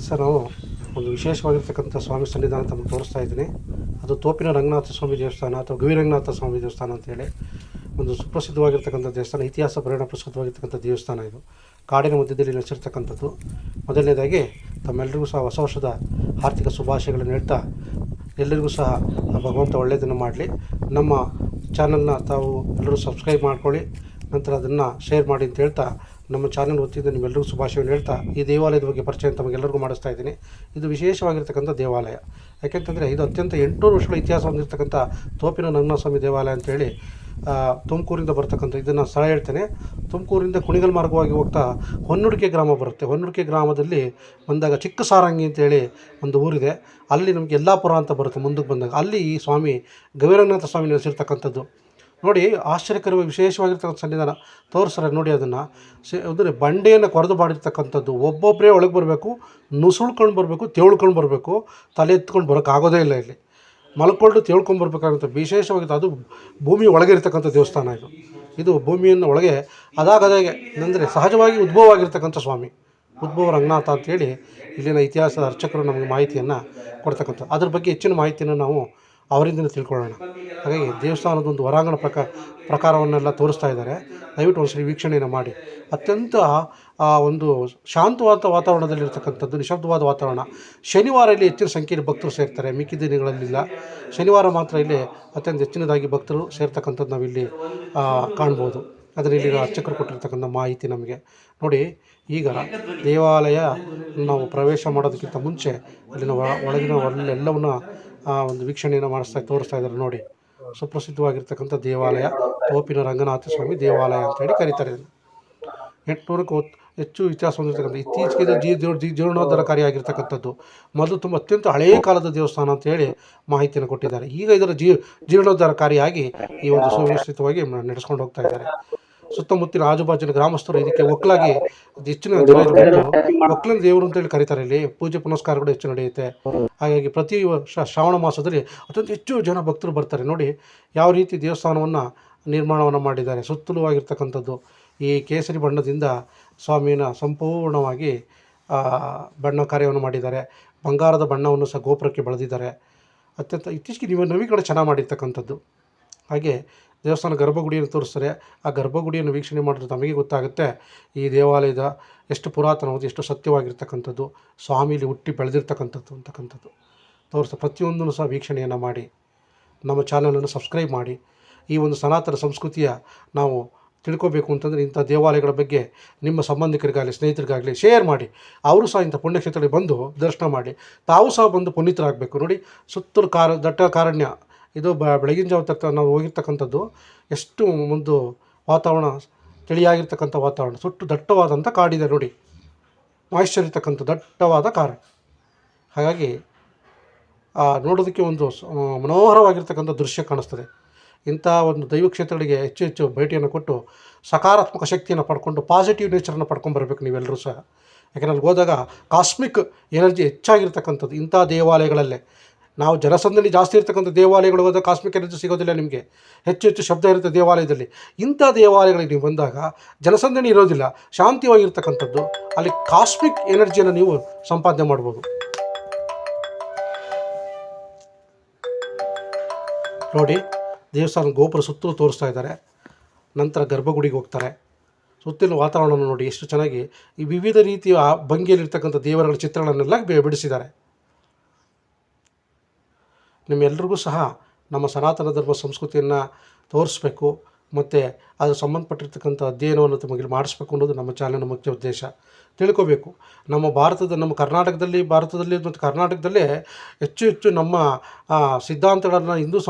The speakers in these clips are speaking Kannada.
ಸರ್ ನಾವು ಒಂದು ವಿಶೇಷವಾಗಿರ್ತಕ್ಕಂಥ ಸ್ವಾಮಿ ಸನ್ನಿಧಾನ ತಮಗೆ ತೋರಿಸ್ತಾ ಇದ್ದೀನಿ. ಅದು ತೋಪಿನ ರಂಗನಾಥ ಸ್ವಾಮಿ ದೇವಸ್ಥಾನ ಅಥವಾ ಗವಿರಂಗನಾಥ ಸ್ವಾಮಿ ದೇವಸ್ಥಾನ ಅಂತೇಳಿ ಒಂದು ಸುಪ್ರಸಿದ್ಧವಾಗಿರ್ತಕ್ಕಂಥ ದೇವಸ್ಥಾನ, ಇತಿಹಾಸ ಪರಿಣಾಮ ಪ್ರಸಿದ್ಧವಾಗಿರ್ತಕ್ಕಂಥ ದೇವಸ್ಥಾನ. ಇದು ಕಾಡಿನ ಮಧ್ಯದಲ್ಲಿ ನೆಲೆಸಿರ್ತಕ್ಕಂಥದ್ದು. ಮೊದಲನೇದಾಗಿ ತಮ್ಮೆಲ್ಲರಿಗೂ ಸಹ ಹೊಸ ವರ್ಷದ ಆರ್ಥಿಕ ಶುಭಾಶಯಗಳನ್ನು ಹೇಳ್ತಾ, ಎಲ್ಲರಿಗೂ ಸಹ ಭಗವಂತ ಒಳ್ಳೆಯದನ್ನು ಮಾಡಲಿ. ನಮ್ಮ ಚಾನಲ್ನ ತಾವು ಎಲ್ಲರೂ ಸಬ್ಸ್ಕ್ರೈಬ್ ಮಾಡ್ಕೊಳ್ಳಿ, ನಂತರ ಅದನ್ನು ಶೇರ್ ಮಾಡಿ ಅಂತ ಹೇಳ್ತಾ ನಮ್ಮ ಚಾನಲ್ ವತಿಯಿಂದ ನಿಮ್ಮೆಲ್ಲರಿಗೂ ಶುಭಾಶಯವನ್ನು ಹೇಳ್ತಾ ಈ ದೇವಾಲಯದ ಬಗ್ಗೆ ಪರಿಚಯ ತಮಗೆಲ್ಲರಿಗೂ ಮಾಡಿಸ್ತಾ ಇದ್ದೀನಿ. ಇದು ವಿಶೇಷವಾಗಿರ್ತಕ್ಕಂಥ ದೇವಾಲಯ. ಯಾಕೆಂತಂದರೆ ಇದು ಅತ್ಯಂತ 800 ವರ್ಷಗಳ ಇತಿಹಾಸ ಹೊಂದಿರತಕ್ಕಂಥ ತೋಪಿನ ರಂಗನಾಥ ಸ್ವಾಮಿ ದೇವಾಲಯ ಅಂತೇಳಿ ತುಮಕೂರಿಂದ ಬರ್ತಕ್ಕಂಥ ಇದನ್ನು ಸ್ಥಳ ಹೇಳ್ತೇನೆ. ತುಮಕೂರಿಂದ ಕುಣಿಗಲ್ ಮಾರ್ಗವಾಗಿ ಹೋಗ್ತಾ ಹೊನ್ನುಡಿಕೆ ಗ್ರಾಮ ಬರುತ್ತೆ. ಹೊನ್ನುಡಿಕೆ ಗ್ರಾಮದಲ್ಲಿ ಬಂದಾಗ ಚಿಕ್ಕ ಸಾರಂಗಿ ಅಂತೇಳಿ ಒಂದು ಊರಿದೆ. ಅಲ್ಲಿ ನಮಗೆ ಯಲ್ಲಾಪುರ ಅಂತ ಬರುತ್ತೆ. ಮುಂದಕ್ಕೆ ಬಂದಾಗ ಅಲ್ಲಿ ಈ ಸ್ವಾಮಿ ಗವಿರಂಗನಾಥ ಸ್ವಾಮಿ ನೆಲೆಸಿರ್ತಕ್ಕಂಥದ್ದು. ನೋಡಿ, ಆಶ್ಚರ್ಯಕರವಾಗಿ ವಿಶೇಷವಾಗಿರ್ತಕ್ಕಂಥ ಸನ್ನಿಧಾನ ತೋರಿಸ್ತಾರೆ. ನೋಡಿ, ಅದನ್ನು ಅಂದರೆ ಬಂಡೆಯನ್ನು ಕೊರೆದು ಮಾಡಿರ್ತಕ್ಕಂಥದ್ದು. ಒಬ್ಬೊಬ್ಬರೇ ಒಳಗೆ ಬರಬೇಕು, ನುಸುಳ್ಕೊಂಡು ಬರಬೇಕು, ತೇಳ್ಕೊಂಡು ಬರಬೇಕು, ತಲೆ ಎತ್ಕೊಂಡು ಬರೋಕ್ಕಾಗೋದೇ ಇಲ್ಲ. ಇಲ್ಲಿ ಮಲ್ಕೊಂಡು ತೇಳ್ಕೊಂಡು ಬರಬೇಕಾಗುತ್ತೆ. ವಿಶೇಷವಾಗಿ ಅದು ಭೂಮಿ ಒಳಗೆ ಇರ್ತಕ್ಕಂಥ ದೇವಸ್ಥಾನ. ಇದು ಭೂಮಿಯನ್ನು ಒಳಗೆ ಅದಾಗದಾಗೆ ಅಂದರೆ ಸಹಜವಾಗಿ ಉದ್ಭವ ಆಗಿರ್ತಕ್ಕಂಥ ಸ್ವಾಮಿ, ಉದ್ಭವ ರಂಗನಾಥ ಅಂತೇಳಿ ಇಲ್ಲಿನ ಇತಿಹಾಸದ ಅರ್ಚಕರು ನಮಗೆ ಮಾಹಿತಿಯನ್ನು ಕೊಡ್ತಕ್ಕಂಥ. ಅದ್ರ ಬಗ್ಗೆ ಹೆಚ್ಚಿನ ಮಾಹಿತಿಯನ್ನು ನಾವು ಅವರಿಂದಲೇ ತಿಳ್ಕೊಳ್ಳೋಣ. ಹಾಗಾಗಿ ದೇವಸ್ಥಾನದೊಂದು ಹೊರಾಂಗಣ ಪ್ರಕಾರವನ್ನೆಲ್ಲ ತೋರಿಸ್ತಾ ಇದ್ದಾರೆ. ದಯವಿಟ್ಟು ಒಂದ್ಸರಿ ವೀಕ್ಷಣೆಯನ್ನು ಮಾಡಿ. ಅತ್ಯಂತ ಒಂದು ಶಾಂತವಾದ ವಾತಾವರಣದಲ್ಲಿರ್ತಕ್ಕಂಥದ್ದು, ನಿಶಬ್ದವಾದ ವಾತಾವರಣ. ಶನಿವಾರ ಇಲ್ಲಿ ಹೆಚ್ಚಿನ ಸಂಖ್ಯೆಯಲ್ಲಿ ಭಕ್ತರು ಸೇರ್ತಾರೆ, ಮಿಕ್ಕಿದ ದಿನಗಳಲ್ಲಿಲ್ಲ. ಶನಿವಾರ ಮಾತ್ರ ಇಲ್ಲಿ ಅತ್ಯಂತ ಹೆಚ್ಚಿನದಾಗಿ ಭಕ್ತರು ಸೇರ್ತಕ್ಕಂಥದ್ದು ನಾವಿಲ್ಲಿ ಕಾಣ್ಬೋದು. ಅದನ್ನು ಇಲ್ಲಿನ ಅರ್ಚಕರು ಕೊಟ್ಟಿರ್ತಕ್ಕಂಥ ಮಾಹಿತಿ ನಮಗೆ. ನೋಡಿ, ಈಗ ದೇವಾಲಯ ನಾವು ಪ್ರವೇಶ ಮಾಡೋದಕ್ಕಿಂತ ಮುಂಚೆ ಅಲ್ಲಿನ ಒಳಗಿನ ಎಲ್ಲವನ್ನ ಒಂದು ವೀಕ್ಷಣೆಯನ್ನು ತೋರಿಸ್ತಾ ಇದ್ದಾರೆ. ನೋಡಿ, ಸುಪ್ರಸಿದ್ಧವಾಗಿರ್ತಕ್ಕಂಥ ದೇವಾಲಯ ತೋಪಿನ ರಂಗನಾಥ ಸ್ವಾಮಿ ದೇವಾಲಯ ಅಂತೇಳಿ ಕರೀತಾರೆ. 800ಕ್ಕೂ ಹೆಚ್ಚು ಇತಿಹಾಸ ಹೊಂದಿರತಕ್ಕಂಥ, ಇತ್ತೀಚೆಗೆ ಜೀರ್ಣೋದ್ಧಾರಕಾರಿಯಾಗಿರ್ತಕ್ಕಂಥದ್ದು. ಮೊದಲು ತುಂಬ ಅತ್ಯಂತ ಹಳೆಯ ಕಾಲದ ದೇವಸ್ಥಾನ ಅಂತೇಳಿ ಮಾಹಿತಿಯನ್ನು ಕೊಟ್ಟಿದ್ದಾರೆ. ಈಗ ಇದರ ಜೀರ್ಣೋದ್ಧಾರಕಾರಿಯಾಗಿ ಈ ಒಂದು ಸುವ್ಯವಸ್ಥಿತವಾಗಿ ನಡೆಸ್ಕೊಂಡು ಹೋಗ್ತಾ ಇದ್ದಾರೆ. ಸುತ್ತಮುತ್ತಿನ ಆಜುಬಾಜಿನ ಗ್ರಾಮಸ್ಥರು ಇದಕ್ಕೆ ಒಕ್ಕಲಾಗಿ ಹೆಚ್ಚಿನ ಜನ ಬಂದು ಒಕ್ಕಲಿನ ದೇವರು ಅಂತೇಳಿ ಕರೀತಾರೆ. ಇಲ್ಲಿ ಪೂಜೆ ಪುನಸ್ಕಾರಗಳು ಹೆಚ್ಚು ನಡೆಯುತ್ತೆ. ಹಾಗಾಗಿ ಪ್ರತಿ ವರ್ಷ ಶ್ರಾವಣ ಮಾಸದಲ್ಲಿ ಅತ್ಯಂತ ಹೆಚ್ಚು ಜನ ಭಕ್ತರು ಬರ್ತಾರೆ. ನೋಡಿ, ಯಾವ ರೀತಿ ದೇವಸ್ಥಾನವನ್ನು ನಿರ್ಮಾಣವನ್ನು ಮಾಡಿದ್ದಾರೆ. ಸುತ್ತಲೂ ಆಗಿರ್ತಕ್ಕಂಥದ್ದು ಈ ಕೇಸರಿ ಬಣ್ಣದಿಂದ ಸ್ವಾಮಿನ ಸಂಪೂರ್ಣವಾಗಿ ಬಣ್ಣ ಕಾರ್ಯವನ್ನು ಮಾಡಿದ್ದಾರೆ. ಬಂಗಾರದ ಬಣ್ಣವನ್ನು ಸಹ ಗೋಪುರಕ್ಕೆ ಬೆಳೆದಿದ್ದಾರೆ. ಅತ್ಯಂತ ಇತ್ತೀಚೆಗೆ ನವೀಕರಣ ಚೆನ್ನಾಗಿ ಮಾಡಿರ್ತಕ್ಕಂಥದ್ದು. ಹಾಗೆ ದೇವಸ್ಥಾನ ಗರ್ಭಗುಡಿಯನ್ನು ತೋರಿಸ್ತಾರೆ. ಆ ಗರ್ಭಗುಡಿಯನ್ನು ವೀಕ್ಷಣೆ ಮಾಡಿದ್ರೆ ನಮಗೆ ಗೊತ್ತಾಗುತ್ತೆ ಈ ದೇವಾಲಯದ ಎಷ್ಟು ಪುರಾತನವಾದ, ಎಷ್ಟು ಸತ್ಯವಾಗಿರ್ತಕ್ಕಂಥದ್ದು, ಸ್ವಾಮಿಲಿ ಹುಟ್ಟಿ ಬೆಳೆದಿರ್ತಕ್ಕಂಥದ್ದು ಅಂತಕ್ಕಂಥದ್ದು ತೋರಿಸ್ತಾರೆ. ಪ್ರತಿಯೊಂದನ್ನು ಸಹ ವೀಕ್ಷಣೆಯನ್ನು ಮಾಡಿ ನಮ್ಮ ಚಾನಲನ್ನು ಸಬ್ಸ್ಕ್ರೈಬ್ ಮಾಡಿ. ಈ ಒಂದು ಸನಾತನ ಸಂಸ್ಕೃತಿಯ ನಾವು ತಿಳ್ಕೋಬೇಕು ಅಂತಂದರೆ ಇಂಥ ದೇವಾಲಯಗಳ ಬಗ್ಗೆ ನಿಮ್ಮ ಸಂಬಂಧಿಕರಿಗಾಗಲಿ ಸ್ನೇಹಿತರಿಗಾಗಲಿ ಶೇರ್ ಮಾಡಿ. ಅವರು ಸಹ ಇಂಥ ಪುಣ್ಯಕ್ಷೇತ್ರಗಳಿಗೆ ಬಂದು ದರ್ಶನ ಮಾಡಿ, ತಾವು ಸಹ ಬಂದು ಪುನೀತರಾಗಬೇಕು. ನೋಡಿ, ಸುತ್ತಲೂ ದಟ್ಟ ಕಾರಣ್ಯ. ಇದು ಬೆಳಗಿನ ಜಾವ ನಾವು ಹೋಗಿರ್ತಕ್ಕಂಥದ್ದು. ಎಷ್ಟು ಒಂದು ವಾತಾವರಣ ತಿಳಿಯಾಗಿರ್ತಕ್ಕಂಥ ವಾತಾವರಣ, ಸುಟ್ಟು ದಟ್ಟವಾದಂಥ ಕಾಡಿದೆ. ನೋಡಿ, ಮಾಯಿಶ್ಚರ್ ಇರ್ತಕ್ಕಂಥ ದಟ್ಟವಾದ ಕಾಡು. ಹಾಗಾಗಿ ನೋಡೋದಕ್ಕೆ ಒಂದು ಮನೋಹರವಾಗಿರ್ತಕ್ಕಂಥ ದೃಶ್ಯ ಕಾಣಿಸ್ತದೆ. ಇಂಥ ಒಂದು ದೈವ ಕ್ಷೇತ್ರಗಳಿಗೆ ಹೆಚ್ಚು ಹೆಚ್ಚು ಭೇಟಿಯನ್ನು ಕೊಟ್ಟು ಸಕಾರಾತ್ಮಕ ಶಕ್ತಿಯನ್ನು ಪಡ್ಕೊಂಡು ಪಾಸಿಟಿವ್ ನೇಚರನ್ನು ಪಡ್ಕೊಂಡ್ಬರ್ಬೇಕು ನೀವೆಲ್ಲರೂ ಸಹ. ಯಾಕೆಂದರೆ ಅಲ್ಲಿಗೆ ಹೋದಾಗ ಕಾಸ್ಮಿಕ್ ಎನರ್ಜಿ ಹೆಚ್ಚಾಗಿರ್ತಕ್ಕಂಥದ್ದು ಇಂಥ ದೇವಾಲಯಗಳಲ್ಲೇ. ನಾವು ಜನಸಂದಣಿ ಜಾಸ್ತಿ ಇರ್ತಕ್ಕಂಥ ದೇವಾಲಯಗಳು ಹೋದಾಗ ಕಾಸ್ಮಿಕ್ ಎನರ್ಜಿ ಸಿಗೋದಿಲ್ಲ ನಿಮಗೆ. ಹೆಚ್ಚು ಹೆಚ್ಚು ಶಬ್ದ ಇರುತ್ತೆ ದೇವಾಲಯದಲ್ಲಿ. ಇಂಥ ದೇವಾಲಯಗಳಿಗೆ ನೀವು ಬಂದಾಗ ಜನಸಂದಣಿ ಇರೋದಿಲ್ಲ, ಶಾಂತಿವಾಗಿರ್ತಕ್ಕಂಥದ್ದು. ಅಲ್ಲಿ ಕಾಸ್ಮಿಕ್ ಎನರ್ಜಿಯನ್ನು ನೀವು ಸಂಪಾದನೆ ಮಾಡ್ಬೋದು. ನೋಡಿ, ದೇವಸ್ಥಾನ ಗೋಪುರ ಸುತ್ತಲೂ ತೋರಿಸ್ತಾ ಇದ್ದಾರೆ. ನಂತರ ಗರ್ಭಗುಡಿಗೆ ಹೋಗ್ತಾರೆ. ಸುತ್ತಲಿನ ವಾತಾವರಣ ನೋಡಿ ಎಷ್ಟು ಚೆನ್ನಾಗಿ ಈ ವಿವಿಧ ರೀತಿಯ ಭಂಗಿಯಲ್ಲಿರ್ತಕ್ಕಂಥ ದೇವರುಗಳ ಚಿತ್ರಗಳನ್ನೆಲ್ಲ ಬಿಡಿಸಿದ್ದಾರೆ. ನಿಮ್ಮೆಲ್ಲರಿಗೂ ಸಹ ನಮ್ಮ ಸನಾತನ ಧರ್ಮ ಸಂಸ್ಕೃತಿಯನ್ನು ತೋರಿಸ್ಬೇಕು ಮತ್ತು ಅದು ಸಂಬಂಧಪಟ್ಟಿರ್ತಕ್ಕಂಥ ಅಧ್ಯಯನವನ್ನು ತಮಗೆ ಮಾಡಿಸ್ಬೇಕು ಅನ್ನೋದು ನಮ್ಮ ಚಾನಲ್ನ ಮುಖ್ಯ ಉದ್ದೇಶ. ತಿಳ್ಕೋಬೇಕು. ನಮ್ಮ ಭಾರತದಲ್ಲಿ ಮತ್ತು ಕರ್ನಾಟಕದಲ್ಲೇ ಹೆಚ್ಚು ಹೆಚ್ಚು ನಮ್ಮ ಸಿದ್ಧಾಂತಗಳನ್ನು, ಹಿಂದೂ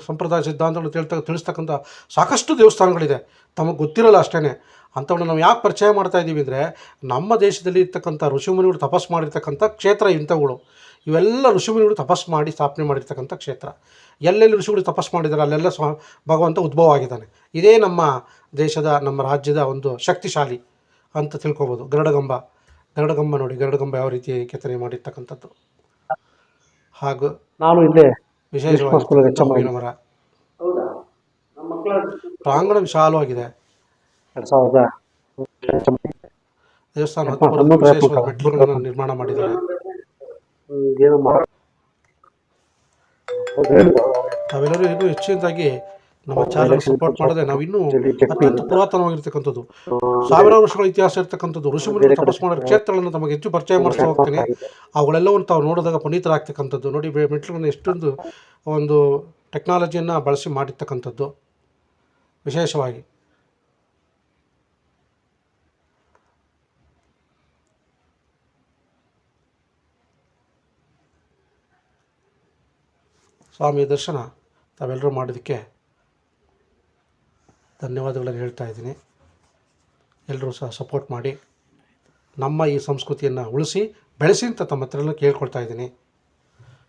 ಸಂಪ್ರದಾಯ ಸಿದ್ಧಾಂತಗಳನ್ನು ತಿಳಿಸ್ತಕ್ಕಂಥ ಸಾಕಷ್ಟು ದೇವಸ್ಥಾನಗಳಿದೆ. ತಮಗೆ ಗೊತ್ತಿರಲ್ಲ ಅಷ್ಟೇ. ಅಂಥವನ್ನ ನಾವು ಯಾಕೆ ಪರಿಚಯ ಮಾಡ್ತಾ ಇದ್ದೀವಿ ಅಂದರೆ, ನಮ್ಮ ದೇಶದಲ್ಲಿ ಇರ್ತಕ್ಕಂಥ ಋಷಿಮುನಿಗಳು ತಪಸ್ಸು ಮಾಡಿರ್ತಕ್ಕಂಥ ಕ್ಷೇತ್ರ ಇಂಥವುಗಳು. ಇವೆಲ್ಲ ಋಷಿಮುನಿಗಳು ತಪಸ್ಸು ಮಾಡಿ ಸ್ಥಾಪನೆ ಮಾಡಿರ್ತಕ್ಕಂಥ ಕ್ಷೇತ್ರ. ಎಲ್ಲೆಲ್ಲಿ ಋಷಿಗಳು ತಪಸ್ಸು ಮಾಡಿದ್ದಾರೆ ಅಲ್ಲೆಲ್ಲ ಭಗವಂತ ಉದ್ಭವ ಆಗಿದ್ದಾನೆ. ಇದೇ ನಮ್ಮ ದೇಶದ, ನಮ್ಮ ರಾಜ್ಯದ ಒಂದು ಶಕ್ತಿಶಾಲಿ ಅಂತ ತಿಳ್ಕೊಬೋದು. ಗರುಡಗಂಬ ನೋಡಿ, ಗರುಡಗಂಬ ಯಾವ ರೀತಿ ಕೆತ್ತನೆ ಮಾಡಿರ್ತಕ್ಕಂಥದ್ದು. ಹಾಗೂ ನಾನು ಇಲ್ಲೇ ವಿಶೇಷವಾಗಿ ಮರ. ಪ್ರಾಂಗಣ ವಿಶಾಲವಾಗಿದೆ. ದೇವಸ್ಥಾನ ಹತ್ತು ಬರೋದಕ್ಕೆ ವಿಶೇಷವಾದ ಮೆಟ್ಟಿಲುಗಳನ್ನು ನಿರ್ಮಾಣ ಮಾಡಿದ್ದಾರೆ. ನಾವೆಲ್ಲರೂ ಇನ್ನೂ ಹೆಚ್ಚಿನದಾಗಿ ನಮ್ಮ ಚಾನಲ್ ಸಪೋರ್ಟ್ ಮಾಡಿದ್ರೆ ನಾವು ಇನ್ನೂ ಅತ್ಯಂತ ಪುರಾತನವಾಗಿರ್ತಕ್ಕಂಥದ್ದು, ಸಾವಿರಾರು ವರ್ಷಗಳ ಇತಿಹಾಸ ಇರ್ತಕ್ಕಂಥದ್ದು, ಋಷಿಮುನಿಗಳು ತಪಸ್ ಮಾಡೋ ಕ್ಷೇತ್ರಗಳನ್ನು ತಮಗೆ ಹೆಚ್ಚು ಪರಿಚಯ ಮಾಡಿಸ್ತಾ ಹೋಗ್ತೀನಿ. ಅವುಗಳೆಲ್ಲವನ್ನು ತಾವು ನೋಡಿದಾಗ ಪುನೀತರಾಗ್ತಕ್ಕಂಥದ್ದು. ನೋಡಿ ಮೆಟ್ಟಿಲುಗಳನ್ನು ಎಷ್ಟೊಂದು ಒಂದು ಟೆಕ್ನಾಲಜಿಯನ್ನು ಬಳಸಿ ಮಾಡಿರ್ತಕ್ಕಂಥದ್ದು ವಿಶೇಷವಾಗಿ. ಸ್ವಾಮಿಯ ದರ್ಶನ ತಾವೆಲ್ಲರೂ ಮಾಡೋದಕ್ಕೆ ಧನ್ಯವಾದಗಳನ್ನು ಹೇಳ್ತಾ ಇದ್ದೀನಿ. ಎಲ್ಲರೂ ಸಹ ಸಪೋರ್ಟ್ ಮಾಡಿ ನಮ್ಮ ಈ ಸಂಸ್ಕೃತಿಯನ್ನು ಉಳಿಸಿ ಬೆಳೆಸಿ ಅಂತ ತಮ್ಮ ಹತ್ರ ಕೇಳ್ಕೊಳ್ತಾ ಇದ್ದೀನಿ.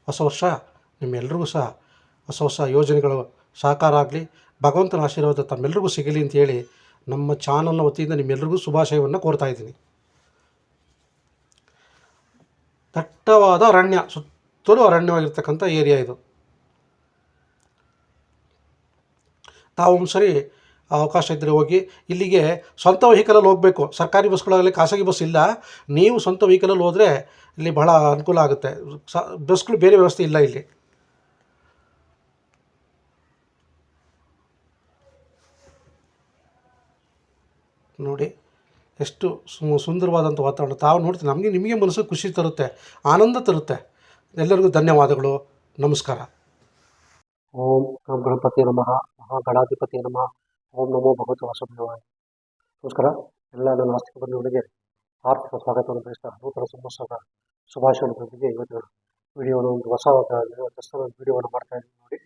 ಹೊಸ ವರ್ಷ ನಿಮ್ಮೆಲ್ಲರಿಗೂ ಸಹ ಹೊಸ ಯೋಜನೆಗಳು ಸಾಕಾರ ಆಗಲಿ, ಭಗವಂತನ ಆಶೀರ್ವಾದ ತಮ್ಮೆಲ್ಲರಿಗೂ ಸಿಗಲಿ ಅಂತ ಹೇಳಿ ನಮ್ಮ ಚಾನಲ್ನ ವತಿಯಿಂದ ನಿಮ್ಮೆಲ್ಲರಿಗೂ ಶುಭಾಶಯವನ್ನು ಕೋರ್ತಾ ಇದ್ದೀನಿ. ದಟ್ಟವಾದ ಅರಣ್ಯ, ಸುತ್ತಲೂ ಅರಣ್ಯವಾಗಿರ್ತಕ್ಕಂಥ ಏರಿಯಾ ಇದು. ತಾವು ಒಂದು ಸರಿ ಅವಕಾಶ ಇದ್ದರೆ ಹೋಗಿ. ಇಲ್ಲಿಗೆ ಸ್ವಂತ ವೆಹಿಕಲಲ್ಲಿ ಹೋಗಬೇಕು, ಸರ್ಕಾರಿ ಬಸ್ಗಳಲ್ಲಿ ಖಾಸಗಿ ಬಸ್ ಇಲ್ಲ. ನೀವು ಸ್ವಂತ ವೆಹಿಕಲಲ್ಲಿ ಹೋದರೆ ಇಲ್ಲಿ ಬಹಳ ಅನುಕೂಲ ಆಗುತ್ತೆ. ಬಸ್ಗಳು ಬೇರೆ ವ್ಯವಸ್ಥೆ ಇಲ್ಲ ಇಲ್ಲಿ. ನೋಡಿ ಎಷ್ಟು ಸುಂದರವಾದಂಥ ವಾತಾವರಣ. ತಾವು ನೋಡ್ತೀವಿ, ನಿಮಗೆ ಮನಸ್ಸು ಖುಷಿ ತರುತ್ತೆ, ಆನಂದ ತರುತ್ತೆ. ಎಲ್ಲರಿಗೂ ಧನ್ಯವಾದಗಳು, ನಮಸ್ಕಾರ. ಓಂ ಗಣಪತಿ ನಮಃ, ಮಹಾಗಣಾಧಿಪತಿ ನಮಃ. ಓಂ ನಮೋ ಭಗವತೆ ವಾಸುದೇವಾಯ. ನಮಸ್ಕಾರ. ಎಲ್ಲ ನನ್ನ ಆಸ್ತಿಕ ಬಂಧುಗಳಿಗೆ ಆರ್ಥಿಕ ಸ್ವಾಗತವನ್ನು ಬಯಸ್ತಾ ನೂತನ ಸಂವತ್ಸರದ ಶುಭಾಶಯದೊಂದಿಗೆ ಇವತ್ತು ವಿಡಿಯೋನ ಒಂದು ಹೊಸ ವಿಡಿಯೋವನ್ನು ಮಾಡ್ತಾ ಇದ್ದೀನಿ. ನೋಡಿ,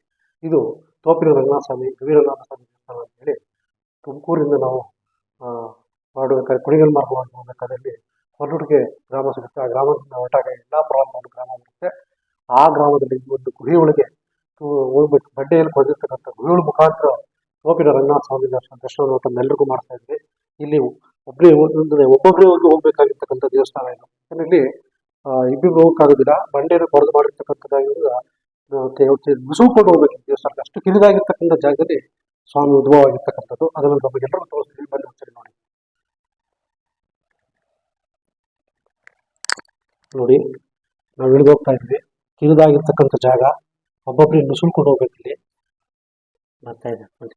ಇದು ತೋಪಿನ ರಂಗನಾಥ ಸ್ವಾಮಿ, ಗವಿರಂಗನಾಥ ಸ್ವಾಮಿ ದೇವಸ್ಥಾನ ಅಂತೇಳಿ ತುಮಕೂರಿಂದ ನಾವು ಮಾಡಬೇಕಾದ್ರೆ ಕುಣಿಗಲ್ ಮಾರ್ಗವಾಗಿ ಹೋಗಬೇಕಾದಲ್ಲಿ ಹೊರಡುಗೆ ಗ್ರಾಮ ಸಿಗುತ್ತೆ. ಆ ಗ್ರಾಮದಿಂದ ಹೊರಟಾಗ ಯಲ್ಲಾಪುರ ಅಂತ ಒಂದು ಗ್ರಾಮ ಬರುತ್ತೆ. ಆ ಗ್ರಾಮದಲ್ಲಿ ಒಂದು ಗುಹೆಯೊಳಗೆ ಹೋಗ್ಬೇಕು. ಬಂಡೆಯಲ್ಲಿ ಕೊಡಿರ್ತಕ್ಕಂಥ ಗುಹೆಗಳ ಮುಖಾಂತರ ತೋಪಿನ ರಂಗನಾಥ ಸ್ವಾಮಿ ದರ್ಶನವನ್ನು ತಮ್ಮೆಲ್ಲರಿಗೂ ಮಾಡ್ತಾ ಇದ್ವಿ. ಇಲ್ಲಿ ಒಬ್ಬೊಬ್ಬರೇ ಒಂದು ಹೋಗ್ಬೇಕಾಗಿರ್ತಕ್ಕಂಥ ದೇವಸ್ಥಾನ ಇದು. ಇಲ್ಲಿ ಇಬ್ಬರು ಹೋಗೋಕ್ಕಾಗೋದಿಲ್ಲ. ಬಂಡೆಯನ್ನು ಕೊರೆದು ಮಾಡಿರ್ತಕ್ಕಂಥದ್ದಾಗಿರೋದ್ರಿಂದ ಮುಸುಕೊಂಡು ಹೋಗ್ಬೇಕು ದೇವಸ್ಥಾನಕ್ಕೆ. ಅಷ್ಟು ಕಿರಿದಾಗಿರ್ತಕ್ಕಂಥ ಜಾಗದಲ್ಲಿ ಸ್ವಾಮಿ ಉದ್ಭವ ಆಗಿರ್ತಕ್ಕಂಥದ್ದು. ಅದನ್ನು ನಮಗೆಲ್ಲರೂ ತೋರಿಸ್ತೀವಿ, ಬನ್ನಿ ಒಂದ್ಸರಿ ನೋಡಿ. ನೋಡಿ, ನಾವು ಇಳಿದು ಹೋಗ್ತಾ ಇದ್ವಿ. ಕಿರಿದಾಗಿರ್ತಕ್ಕಂಥ ಜಾಗ, ಒಬ್ಬೊಬ್ಬರಿಗೆ ನುಸುಳ್ಕೊಂಡು ಹೋಗ್ಬೇಕು. ಇಲ್ಲಿ ಬರ್ತಾ ಇದೆ ನೋಡಿ.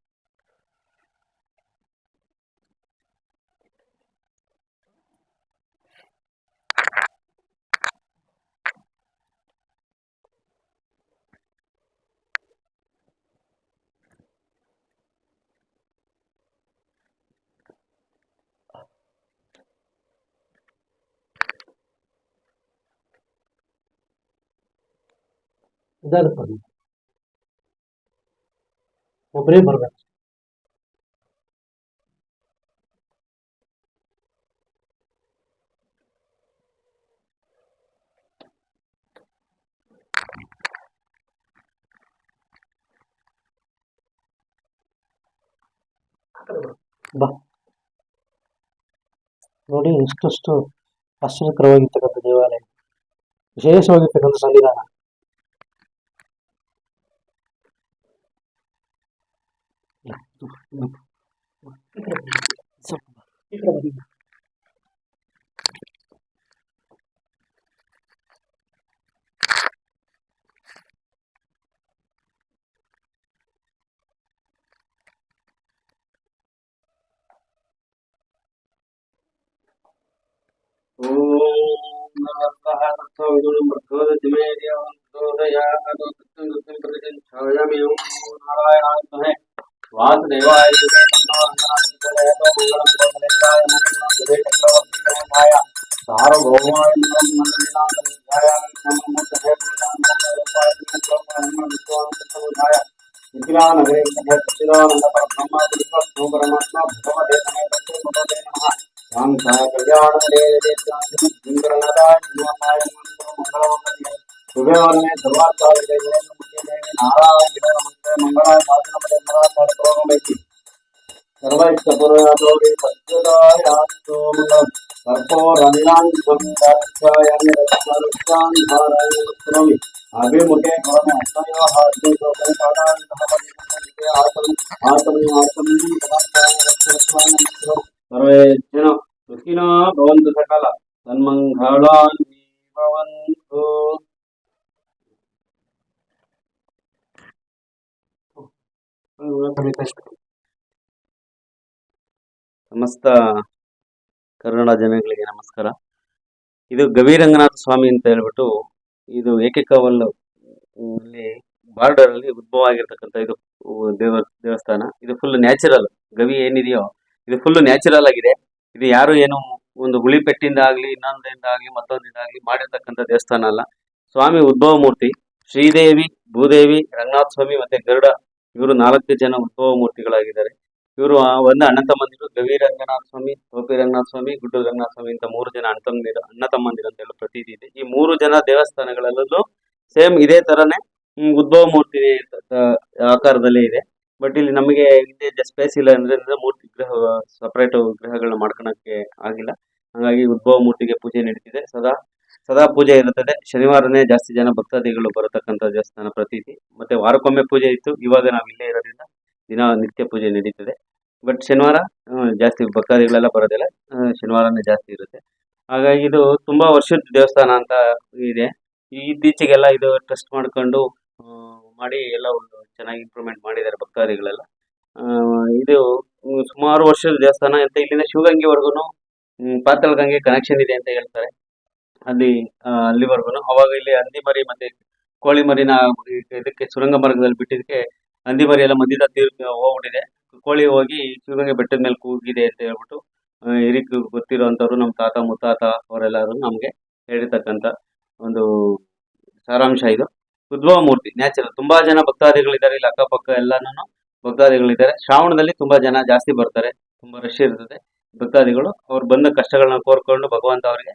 ಇದಾಗುತ್ತೆ, ಒಬ್ಬರೇ ಬರ್ಬೇಕು. ಬಾ ನೋಡಿ, ಇಷ್ಟಷ್ಟು ಆಶ್ಚರ್ಯಕರವಾಗಿರ್ತಕ್ಕಂಥ ದೇವಾಲಯ, ವಿಶೇಷವಾಗಿರ್ತಕ್ಕಂಥ ಸನ್ನಿಧಾನ. वासुदेवाय सार्वभौमाय मिथिलानगरे अभिमुखे सर्वे ಸುಖಿನೋ ಭವಂತು ಸಕಲ ಸನ್ಮಂಗಳಾನಿ ಭವಂತು. ಸಮಸ್ತ ಕನ್ನಡ ಜನಗಳಿಗೆ ನಮಸ್ಕಾರ. ಇದು ಗವಿರಂಗನಾಥ ಸ್ವಾಮಿ ಅಂತ ಹೇಳ್ಬಿಟ್ಟು, ಇದು ಏಕೈಕವಲ್ ಅಲ್ಲಿ ಬಾರ್ಡರ್ ಅಲ್ಲಿ ಉದ್ಭವ ಆಗಿರ್ತಕ್ಕಂಥ ಇದು ದೇವಸ್ಥಾನ. ಇದು ಫುಲ್ ನ್ಯಾಚುರಲ್. ಗವಿ ಏನಿದೆಯೋ ಇದು ಫುಲ್ ನ್ಯಾಚುರಲ್ ಆಗಿದೆ. ಇದು ಯಾರು ಏನು ಒಂದು ಹುಳಿಪೆಟ್ಟಿಂದ ಆಗ್ಲಿ, ಇನ್ನೊಂದಿಂದ ಆಗ್ಲಿ, ಮತ್ತೊಂದಿಂದ ಆಗ್ಲಿ ಮಾಡಿರ್ತಕ್ಕಂಥ ದೇವಸ್ಥಾನ ಅಲ್ಲ. ಸ್ವಾಮಿ ಉದ್ಭವ ಮೂರ್ತಿ ಶ್ರೀದೇವಿ, ಭೂದೇವಿ, ರಂಗನಾಥ ಸ್ವಾಮಿ ಮತ್ತೆ ಗರುಡ, ಇವರು 4 ಜನ ಉದ್ಭವ ಮೂರ್ತಿಗಳಾಗಿದ್ದಾರೆ. ಇವರು ಒಂದು ಅಣ್ಣ ತಮ್ಮಂದಿರು. ಗವಿ ರಂಗನಾಥ ಸ್ವಾಮಿ, ಟೋಪಿ ರಂಗನಾಥ ಸ್ವಾಮಿ, ಗುಡ್ಡ ರಂಗನಾಥ ಸ್ವಾಮಿ ಅಂತ 3 ಜನ ಅಣ್ಣ ತಮ್ಮಂದಿರು ಅಂತ ಹೇಳೋ ಪ್ರತೀತಿ ಇದೆ. ಈ 3 ಜನ ದೇವಸ್ಥಾನಗಳಲ್ಲೂ ಸೇಮ್ ಇದೇ ತರನೇ ಉದ್ಭವ ಮೂರ್ತಿ ಆಕಾರದಲ್ಲೇ ಇದೆ. ಬಟ್ ಇಲ್ಲಿ ನಮಗೆ ಹಿಂದೆ ಸ್ಪೇಸ್ ಇಲ್ಲ ಅಂದ್ರೆ ಮೂರ್ತಿ ಸಪರೇಟ್ ವಿಗ್ರಹಗಳನ್ನ ಮಾಡ್ಕೊಳಕ್ಕೆ ಆಗಿಲ್ಲ. ಹಾಗಾಗಿ ಉದ್ಭವ ಮೂರ್ತಿಗೆ ಪೂಜೆ ನಡೀತಿದೆ. ಸದಾ ಪೂಜೆ ಇರುತ್ತದೆ. ಶನಿವಾರನೇ ಜಾಸ್ತಿ ಜನ ಭಕ್ತಾದಿಗಳು ಬರತಕ್ಕಂಥ ದೇವಸ್ಥಾನ ಪ್ರತೀತಿ. ಮತ್ತೆ ವಾರಕ್ಕೊಮ್ಮೆ ಪೂಜೆ ಇತ್ತು. ಇವಾಗ ನಾವು ಇಲ್ಲೇ ಇರೋದ್ರಿಂದ ದಿನ ನಿತ್ಯ ಪೂಜೆ ನಡೀತದೆ. ಬಟ್ ಶನಿವಾರ ಜಾಸ್ತಿ ಭಕ್ತಾದಿಗಳೆಲ್ಲ ಬರೋದಿಲ್ಲ. ಶನಿವಾರನೇ ಜಾಸ್ತಿ ಇರುತ್ತೆ. ಹಾಗಾಗಿ ಇದು ತುಂಬಾ ವರ್ಷದ ದೇವಸ್ಥಾನ ಅಂತ ಇದೆ. ಇತ್ತೀಚೆಗೆಲ್ಲ ಇದು ಟ್ರಸ್ಟ್ ಮಾಡ್ಕೊಂಡು ಮಾಡಿ ಎಲ್ಲ ಒಂದು ಚೆನ್ನಾಗಿ ಇಂಪ್ರೂವ್ಮೆಂಟ್ ಮಾಡಿದ್ದಾರೆ ಭಕ್ತಾದಿಗಳೆಲ್ಲ. ಇದು ಸುಮಾರು ವರ್ಷದ ದೇವಸ್ಥಾನ ಅಂತ. ಇಲ್ಲಿಂದ ಶಿವಗಂಗೆವರೆಗೂ ಪಾತಾಳಗಂಗೆ ಕನೆಕ್ಷನ್ ಇದೆ ಅಂತ ಹೇಳ್ತಾರೆ. ಅಲ್ಲಿವರೆಗೂ ಅವಾಗ ಇಲ್ಲಿ ಹಂದಿ ಮರಿ ಮತ್ತೆ ಕೋಳಿ ಮರಿನ ಇದಕ್ಕೆ ಸುರಂಗ ಮಾರ್ಗದಲ್ಲಿ ಬಿಟ್ಟಿದ್ದಕ್ಕೆ ಹಂದಿ ಮರಿ ಎಲ್ಲ ಮಧ್ಯದ ತೀರ್ಥ ಹೋಗ್ಬಿಟ್ಟಿದೆ. ಕೋಳಿ ಹೋಗಿ ಶಿವಗಂಗೆ ಬೆಟ್ಟದ ಮೇಲೆ ಕೂಗಿದೆ ಅಂತ ಹೇಳ್ಬಿಟ್ಟು ಹಿರಿಕ್ ಗೊತ್ತಿರೋಂಥವ್ರು ನಮ್ಮ ತಾತ ಮುತ್ತಾತ ಅವರೆಲ್ಲರೂ ನಮಗೆ ಹೇಳಿರ್ತಕ್ಕಂಥ ಒಂದು ಸಾರಾಂಶ ಇದು. ಉದ್ಭವ ಮೂರ್ತಿ ನ್ಯಾಚುರಲ್. ತುಂಬಾ ಜನ ಭಕ್ತಾದಿಗಳಿದ್ದಾರೆ ಇಲ್ಲಿ. ಅಕ್ಕಪಕ್ಕ ಎಲ್ಲಾನು ಭಕ್ತಾದಿಗಳಿದ್ದಾರೆ. ಶ್ರಾವಣದಲ್ಲಿ ತುಂಬಾ ಜನ ಜಾಸ್ತಿ ಬರ್ತಾರೆ. ತುಂಬಾ ರಶ್ ಇರ್ತದೆ. ಭಕ್ತಾದಿಗಳು ಅವ್ರು ಬಂದ ಕಷ್ಟಗಳನ್ನ ಕೋರ್ಕೊಂಡು ಭಗವಂತ ಅವರಿಗೆ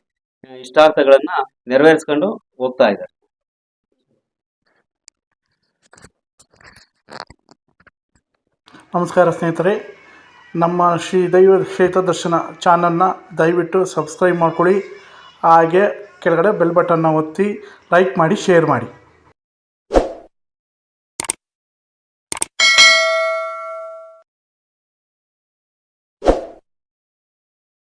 ಇಷ್ಟಾರ್ಥಗಳನ್ನ ನೆರವೇರಿಸ್ಕೊಂಡು ಹೋಗ್ತಾ ಇದ್ದಾರೆ. ನಮಸ್ಕಾರ ಸ್ನೇಹಿತರೆ, ನಮ್ಮ ಶ್ರೀ ದೈವ ಕ್ಷೇತ್ರ ದರ್ಶನ ಚಾನಲ್ನ ದಯವಿಟ್ಟು ಸಬ್ಸ್ಕ್ರೈಬ್ ಮಾಡ್ಕೊಳ್ಳಿ. ಹಾಗೆ ಕೆಳಗಡೆ ಬೆಲ್ ಬಟನ್ನ ಒತ್ತಿ ಲೈಕ್ ಮಾಡಿ, ಶೇರ್ ಮಾಡಿ.